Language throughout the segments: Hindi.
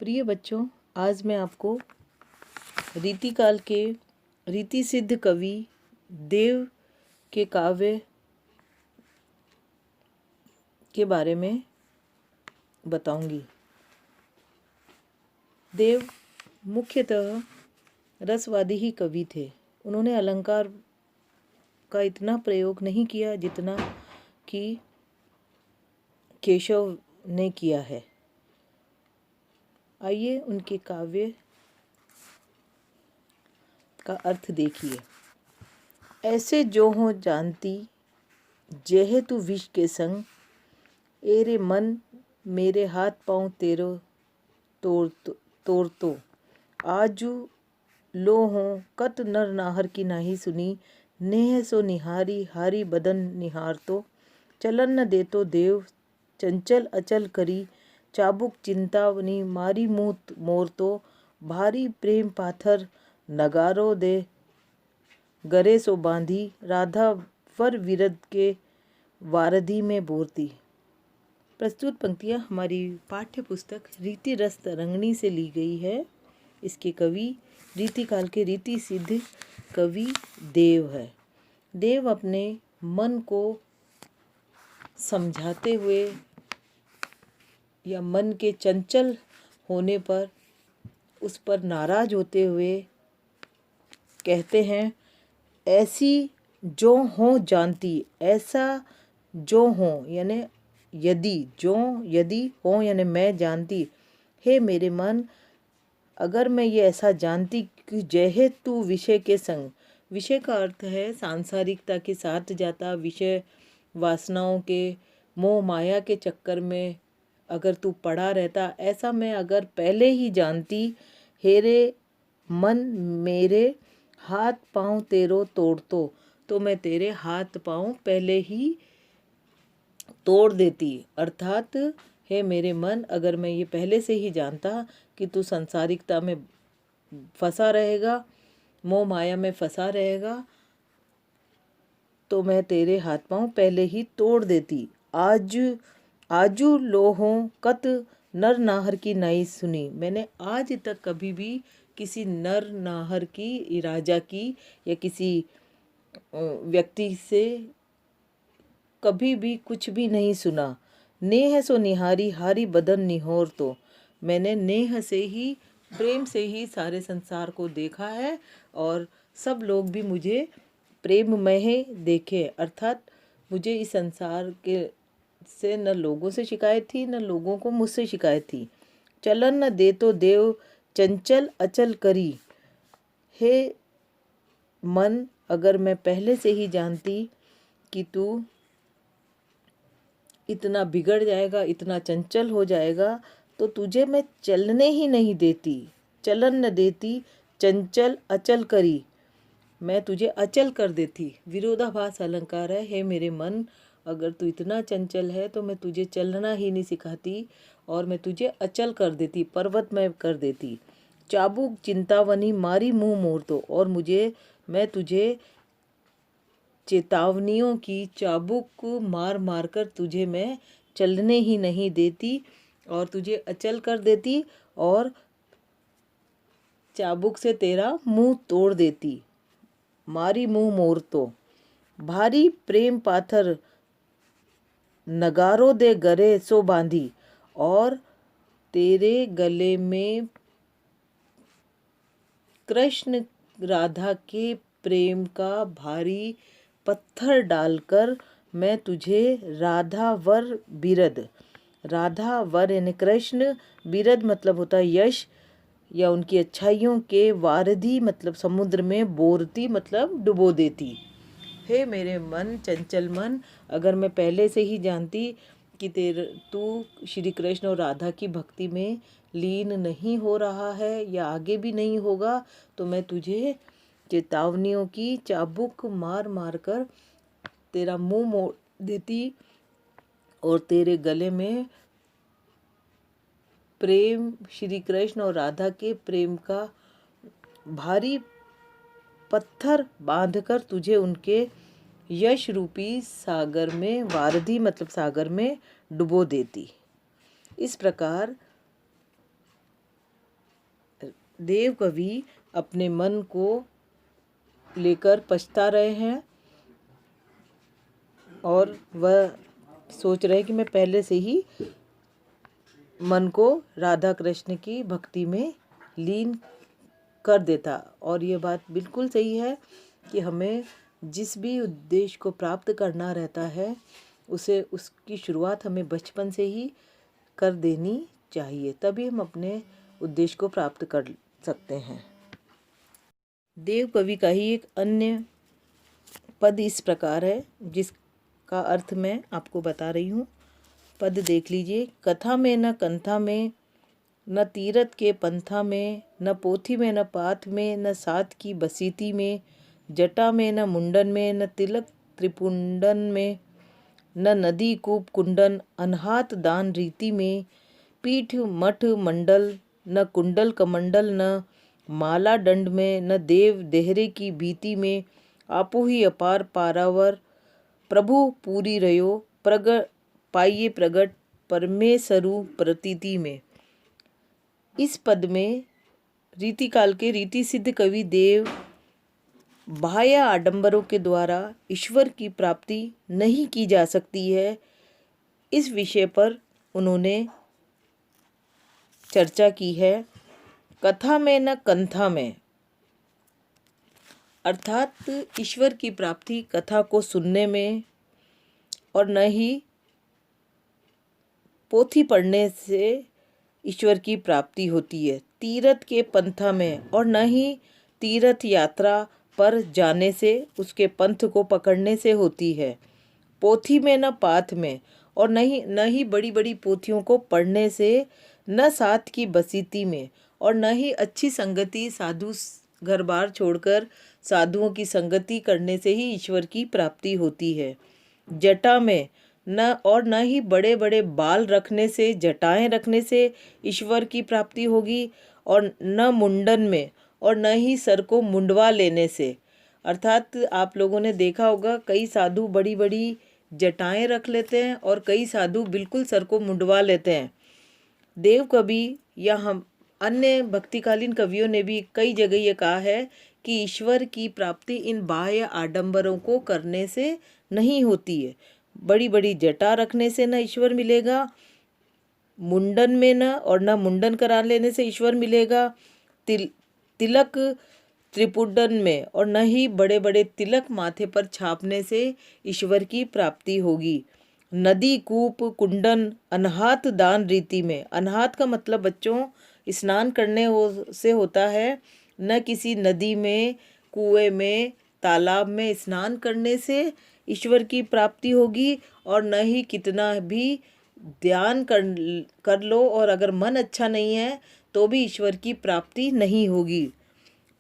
प्रिय बच्चों, आज मैं आपको रीतिकाल के रीति सिद्ध कवि देव के काव्य के बारे में बताऊंगी। देव मुख्यतः रसवादी ही कवि थे। उन्होंने अलंकार का इतना प्रयोग नहीं किया जितना कि केशव ने किया है। आइए उनके काव्य का अर्थ देखिए। ऐसे जो हो जानती जेह तू विष के संग, एरे मन मेरे हाथ पाँव तेरो तोड़ तो आजू लो हो कत नर नाहर की नाही सुनी, नेह सो निहारी हारी बदन निहार तो चलन न दे तो देव चंचल अचल करी, चाबुक चिंतावनी मारी मुँह मोर तो भारी प्रेम पाथर नगारो दे गरे सो बांधी, राधा वर विरद के वारधी में बोरती। प्रस्तुत पंक्तियाँ हमारी पाठ्य पुस्तक रीति रस तरंगिणी से ली गई है। इसके कवि रीतिकाल के रीति सिद्ध कवि देव है। देव अपने मन को समझाते हुए या मन के चंचल होने पर उस पर नाराज होते हुए कहते हैं, ऐसी जो हो जानती, ऐसा जो हो यानी यदि हो यानी मैं जानती, हे मेरे मन अगर मैं ये ऐसा जानती कि जय तू विषय के संग, विषय का अर्थ है सांसारिकता के साथ जाता, विषय वासनाओं के मोह माया के चक्कर में अगर तू पड़ा रहता, ऐसा मैं अगर पहले ही जानती, हेरे मन मेरे हाथ पाँव तेरो तोड़ तो मैं तेरे हाथ पाँव पहले ही तोड़ देती। अर्थात हे मेरे मन, अगर मैं ये पहले से ही जानता कि तू संसारिकता में फंसा रहेगा, मोह माया में फंसा रहेगा, तो मैं तेरे हाथ पाँव पहले ही तोड़ देती। आजू लोहों कत नर नाहर की नहीं सुनी, मैंने आज तक कभी भी किसी नर नाहर की, राजा की या किसी व्यक्ति से कभी भी कुछ भी नहीं सुना। नेह सो निहारी हारी बदन निहोर तो, मैंने नेह से ही, प्रेम से ही सारे संसार को देखा है और सब लोग भी मुझे प्रेममय देखे। अर्थात मुझे इस संसार के से न लोगों से शिकायत थी, न लोगों को मुझसे शिकायत थी। चलन न दे तो देव चंचल अचल करी, हे मन अगर मैं पहले से ही जानती कि तू इतना बिगड़ जाएगा, इतना चंचल हो जाएगा, तो तुझे मैं चलने ही नहीं देती। चलन न देती चंचल अचल करी, मैं तुझे अचल कर देती। विरोधाभास अलंकार है। हे मेरे मन, अगर तू इतना चंचल है तो मैं तुझे चलना ही नहीं सिखाती और मैं तुझे अचल कर देती, पर्वतमय कर देती। चाबुक चिंतावनी मारी मुँह मोड़ तो, और मैं तुझे चेतावनियों की चाबुक मार मार कर तुझे मैं चलने ही नहीं देती और तुझे अचल कर देती और चाबुक से तेरा मुंह तोड़ देती। मारी मुंह मोर तो भारी प्रेम पाथर नगारो दे गरे सो बांधी, और तेरे गले में कृष्ण राधा के प्रेम का भारी पत्थर डालकर मैं तुझे राधा वर यानी कृष्ण, बिरद मतलब होता है यश या उनकी अच्छाइयों के, वारधि मतलब समुद्र में, बोरती मतलब डुबो देती। हे मेरे मन, चंचल मन, अगर मैं पहले से ही जानती कि तू श्री कृष्ण और राधा की भक्ति में लीन नहीं हो रहा है या आगे भी नहीं होगा, तो मैं तुझे चेतावनियों की चाबुक मार मार कर तेरा मुंह मोड़ देती और तेरे गले में प्रेम, श्री कृष्ण और राधा के प्रेम का भारी पत्थर बांधकर तुझे उनके यश रूपी सागर में, वारधि मतलब सागर में, डुबो देती। इस प्रकार देव कवि अपने मन को लेकर पछता रहे हैं और वह सोच रहे हैं कि मैं पहले से ही मन को राधा कृष्ण की भक्ति में लीन कर देता। और ये बात बिल्कुल सही है कि हमें जिस भी उद्देश्य को प्राप्त करना रहता है उसकी शुरुआत हमें बचपन से ही कर देनी चाहिए, तभी हम अपने उद्देश्य को प्राप्त कर सकते हैं। देव कवि का ही एक अन्य पद इस प्रकार है जिसका अर्थ मैं आपको बता रही हूँ। पद देख लीजिए। कथा में न कंथा में, न तीरथ के पंथा में, न पोथी में न पाथ में, न साथ की बसीती में, जटा में न मुंडन में, न तिलक त्रिपुंडन में, न नदी कूप कुंडन, अनहात दान रीति में, पीठ मठ मंडल, न कुंडल कमंडल, न माला दंड में, न देव देहरे की भीति में, आपो ही अपार पारावर प्रभु पूरी रयो, प्रगट पाइये प्रगट परमेसरु प्रतीति में। इस पद में रीतिकाल के रीति सिद्ध कवि देव बाह्य आडंबरों के द्वारा ईश्वर की प्राप्ति नहीं की जा सकती है, इस विषय पर उन्होंने चर्चा की है। कथा में न कंथा में, अर्थात ईश्वर की प्राप्ति कथा को सुनने में और न ही पोथी पढ़ने से ईश्वर की प्राप्ति होती है। तीर्थ के पंथा में और न ही तीर्थ यात्रा पर जाने से, उसके पंथ को पकड़ने से होती है। पोथी में न पाथ में और न ही बड़ी बड़ी पोथियों को पढ़ने से, न साथ की बसीती में और न ही अच्छी संगति साधु घर बार छोड़कर साधुओं की संगति करने से ही ईश्वर की प्राप्ति होती है। जटा में न ही बड़े बड़े बाल रखने से, जटाएं रखने से ईश्वर की प्राप्ति होगी, और न मुंडन में और न ही सर को मुंडवा लेने से। अर्थात आप लोगों ने देखा होगा कई साधु बड़ी बड़ी जटाएं रख लेते हैं और कई साधु बिल्कुल सर को मुंडवा लेते हैं। देव कवि या हम अन्य भक्तिकालीन कवियों ने भी कई जगह ये कहा है कि ईश्वर की प्राप्ति इन बाह्य आडंबरों को करने से नहीं होती है। बड़ी बड़ी जटा रखने से न ईश्वर मिलेगा, मुंडन में न मुंडन करा लेने से ईश्वर मिलेगा, तिलक त्रिपुंडन में और न ही बड़े बड़े तिलक माथे पर छापने से ईश्वर की प्राप्ति होगी। नदी कूप कुंडन अनहात दान रीति में, अनहात का मतलब बच्चों स्नान करने से होता है, न किसी नदी में, कुएं में, तालाब में स्नान करने से ईश्वर की प्राप्ति होगी, और न ही कितना भी ध्यान कर लो और अगर मन अच्छा नहीं है तो भी ईश्वर की प्राप्ति नहीं होगी।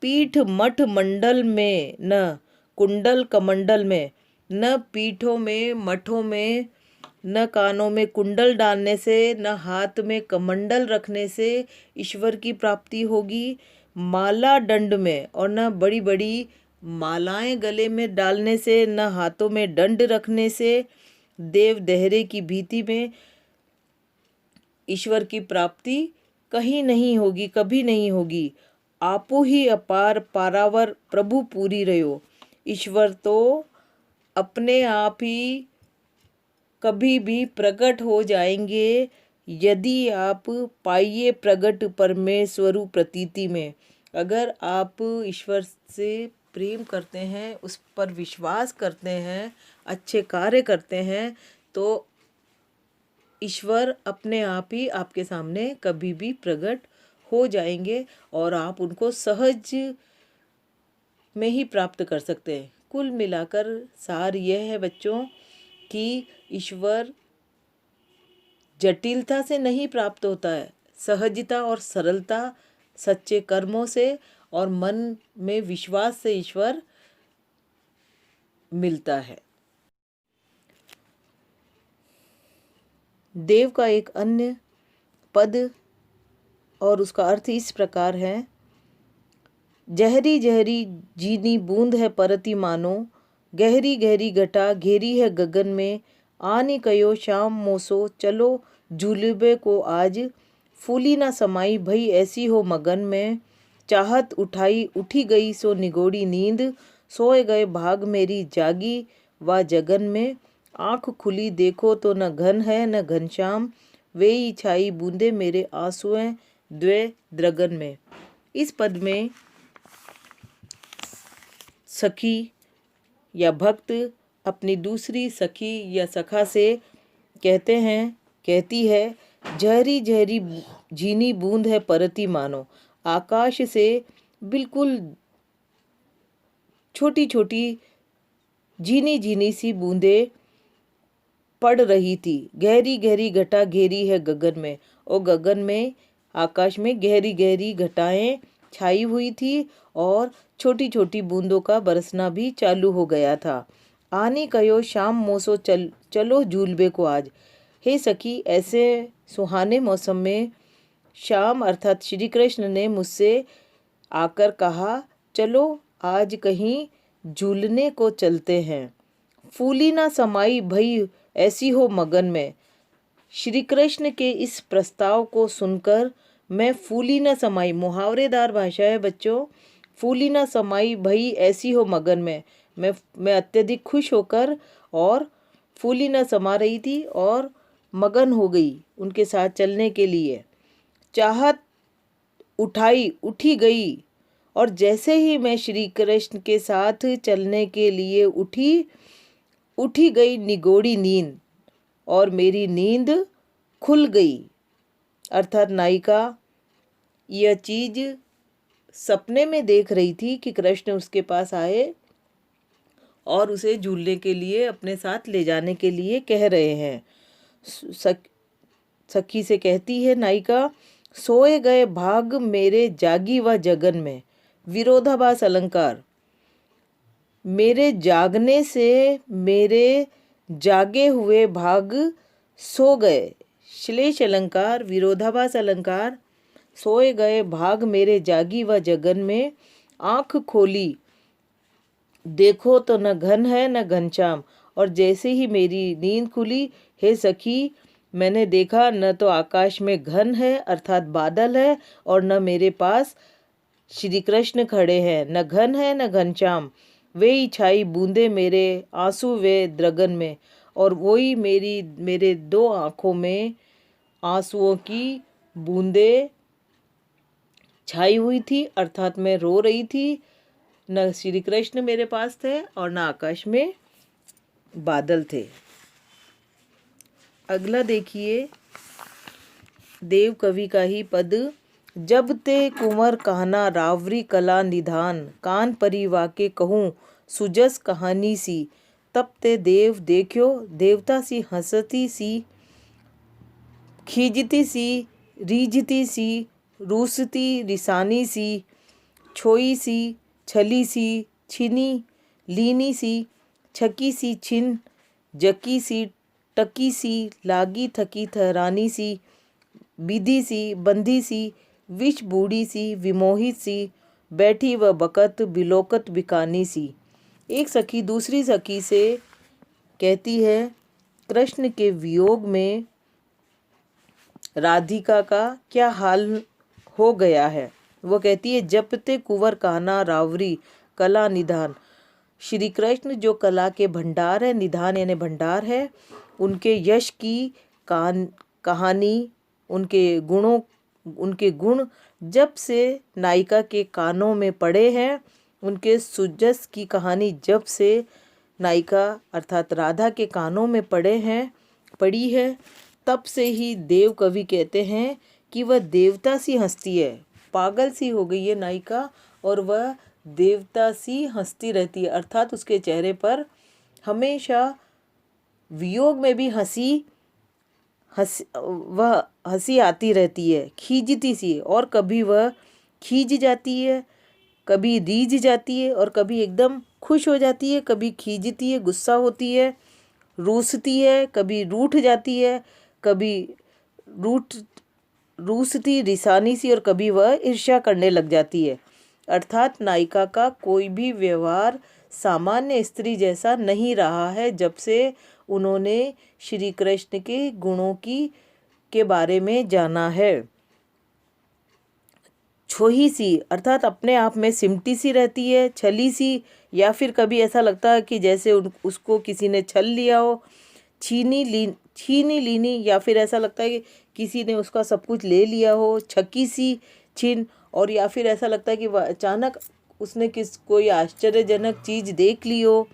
पीठ मठ मंडल में, न कुंडल कमंडल में, न पीठों में मठों में, न कानों में कुंडल डालने से, न हाथ में कमंडल रखने से ईश्वर की प्राप्ति होगी। माला दंड में और न बड़ी बड़ी मालाएं गले में डालने से, न हाथों में दंड रखने से, देव देहरे की भीति में ईश्वर की प्राप्ति कहीं नहीं होगी, कभी नहीं होगी। आपो ही अपार पारावर प्रभु पूरी रहो, ईश्वर तो अपने आप ही कभी भी प्रकट हो जाएंगे यदि आप पाइए प्रकट परमेश्वरु प्रतीति में। अगर आप ईश्वर से प्रेम करते हैं, उस पर विश्वास करते हैं, अच्छे कार्य करते हैं, तो ईश्वर अपने आप ही आपके सामने कभी भी प्रकट हो जाएंगे और आप उनको सहज में ही प्राप्त कर सकते हैं। कुल मिलाकर सार यह है बच्चों कि ईश्वर जटिलता से नहीं प्राप्त होता है, सहजता और सरलता, सच्चे कर्मों से और मन में विश्वास से ईश्वर मिलता है। देव का एक अन्य पद और उसका अर्थ इस प्रकार है। जहरी जहरी जीनी बूंद है परति मानो, गहरी गहरी घटा घेरी है गगन में, आनी कयो शाम मोसो चलो झूलबे को आज, फूली ना समाई भई ऐसी हो मगन में, चाहत उठाई उठी गई सो निगोड़ी नींद, सोए गए भाग मेरी जागी व जगन में, आँख खुली देखो तो न घन है न घनश्याम, वेई छाई बूंदे मेरे आंसुएं द्वे द्रगन में। इस पद में सखी या भक्त अपनी दूसरी सखी या सखा से कहती है, झहरी झहरी झीनी बूंद है परती मानो, आकाश से बिल्कुल छोटी छोटी झीनी झीनी सी बूंदें पड़ रही थी। गहरी गहरी घटा घेरी है गगन में, और गगन में आकाश में गहरी गहरी घटाएं छाई हुई थी और छोटी छोटी बूंदों का बरसना भी चालू हो गया था। आनी कहो शाम मोसो चलो झूलबे को आज। हे सखी, ऐसे सुहाने मौसम में शाम अर्थात श्री कृष्ण ने मुझसे आकर कहा, चलो आज कहीं झूलने को चलते हैं। फूली ना समाई भई ऐसी हो मगन में। श्री कृष्ण के इस प्रस्ताव को सुनकर मैं फूली न समाई, मुहावरेदार भाषा है बच्चों, फूली न समाई भई ऐसी हो मगन में, मैं अत्यधिक खुश होकर और फूली न समा रही थी और मगन हो गई उनके साथ चलने के लिए। चाहत उठाई उठी गई, और जैसे ही मैं श्री कृष्ण के साथ चलने के लिए उठी गई निगोड़ी नींद, और मेरी नींद खुल गई। अर्थात नायिका यह चीज सपने में देख रही थी कि कृष्ण उसके पास आए और उसे झूलने के लिए अपने साथ ले जाने के लिए कह रहे हैं। सखी से कहती है नायिका, सोए गए भाग मेरे जागी व जगन में। विरोधाभास अलंकार, मेरे जागने से मेरे जागे हुए भाग सो गए। श्लेष अलंकार, विरोधाभास अलंकार, सोए गए भाग मेरे जागी व जगन में, आँख खोली देखो तो न घन है न घनश्याम, और जैसे ही मेरी नींद खुली हे सखी, मैंने देखा न तो आकाश में घन है अर्थात बादल है, और न मेरे पास श्री कृष्ण खड़े हैं, न घन है न घनश्याम, वे ही छाई बूंदे मेरे आंसू वे द्रगन में, और वही मेरे दो आँखों में आंसुओं की बूंदे छाई हुई थी, अर्थात मैं रो रही थी। न श्री कृष्ण मेरे पास थे और न आकाश में बादल थे। अगला देखिए देव कवि का ही पद, जब ते कुंवर कहना रावरी कला निधान, कान परिवा के कहूँ सुजस कहानी सी, तब ते देव देखो देवता सी हंसती सी, खींचती सी रीझती सी, रूसती रिसानी सी, छोई सी छली सी, छिनी लीनी सी, छकी सी छिन, जकी सी टकी सी, लागी थकी थरानी सी, विधि सी बंधी सी, विष बूढ़ी सी विमोहित सी, बैठी व बकत बिलोकत बिकानी सी। एक सखी दूसरी सखी से कहती है, कृष्ण के वियोग में राधिका का क्या हाल हो गया है। वो कहती है, जपते कुंवर कहना रावरी कला निधान। श्री कृष्ण जो कला के भंडार है, निधान यानी भंडार है, उनके यश की कहानी, उनके गुण जब से नायिका के कानों में पड़े हैं, उनके सुजस की कहानी जब से नायिका अर्थात राधा के कानों में पड़ी है, तब से ही देव कवि कहते हैं कि वह देवता सी हंसती है। पागल सी हो गई है नायिका और वह देवता सी हंसती रहती है, अर्थात उसके चेहरे पर हमेशा वियोग में भी वह हंसी आती रहती है, खींचती सी, और कभी वह खींच जाती है, कभी रीझ जाती है, और कभी एकदम खुश हो जाती है, कभी खींचती है, गुस्सा होती है, रूसती है, कभी रूठ जाती है, कभी रूसती रिसानी सी, और कभी वह ईर्ष्या करने लग जाती है। अर्थात नायिका का कोई भी व्यवहार सामान्य स्त्री जैसा नहीं रहा है जब से उन्होंने श्री कृष्ण के गुणों के बारे में जाना है। छोही सी अर्थात अपने आप में सिमटी सी रहती है, छली सी, या फिर कभी ऐसा लगता है कि जैसे उसको किसी ने छल लिया हो। छीनी लीनी, या फिर ऐसा लगता है कि किसी ने उसका सब कुछ ले लिया हो। छकी सी छीन, और या फिर ऐसा लगता है कि वह अचानक उसने कोई आश्चर्यजनक चीज़ देख ली हो।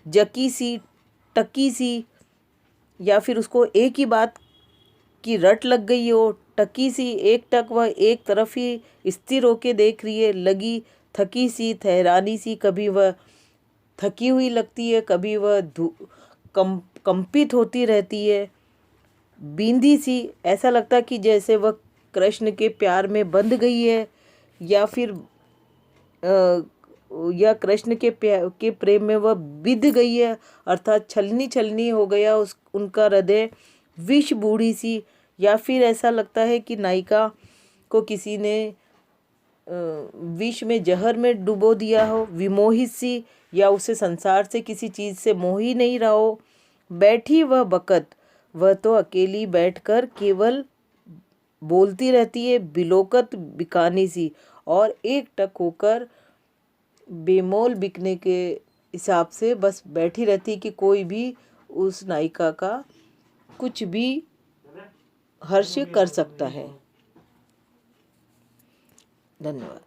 जकी सी, टकी सी, या फिर उसको एक ही बात की रट लग गई हो। टकी सी, एक टक वह एक तरफ ही स्थिर होके देख रही है। लगी, थकी सी, ठहरानी सी, कभी वह थकी हुई लगती है, कभी वह कंपित होती रहती है। बींदी सी, ऐसा लगता है कि जैसे वह कृष्ण के प्यार में बंध गई है, या फिर या कृष्ण के प्रेम में वह बिध गई है, अर्थात छलनी छलनी हो गया उनका हृदय। विष बूढ़ी सी, या फिर ऐसा लगता है कि नायिका को किसी ने विष में, जहर में डुबो दिया हो। विमोहित सी, या उसे संसार से किसी चीज़ से मोह ही नहीं रहा हो। बैठी वह बकत, वह तो अकेली बैठकर केवल बोलती रहती है। बिलोकत बिकानी सी, और एक टक होकर बेमोल बिकने के हिसाब से बस बैठी रहती कि कोई भी उस नायिका का कुछ भी हर्ष कर सकता है। धन्यवाद।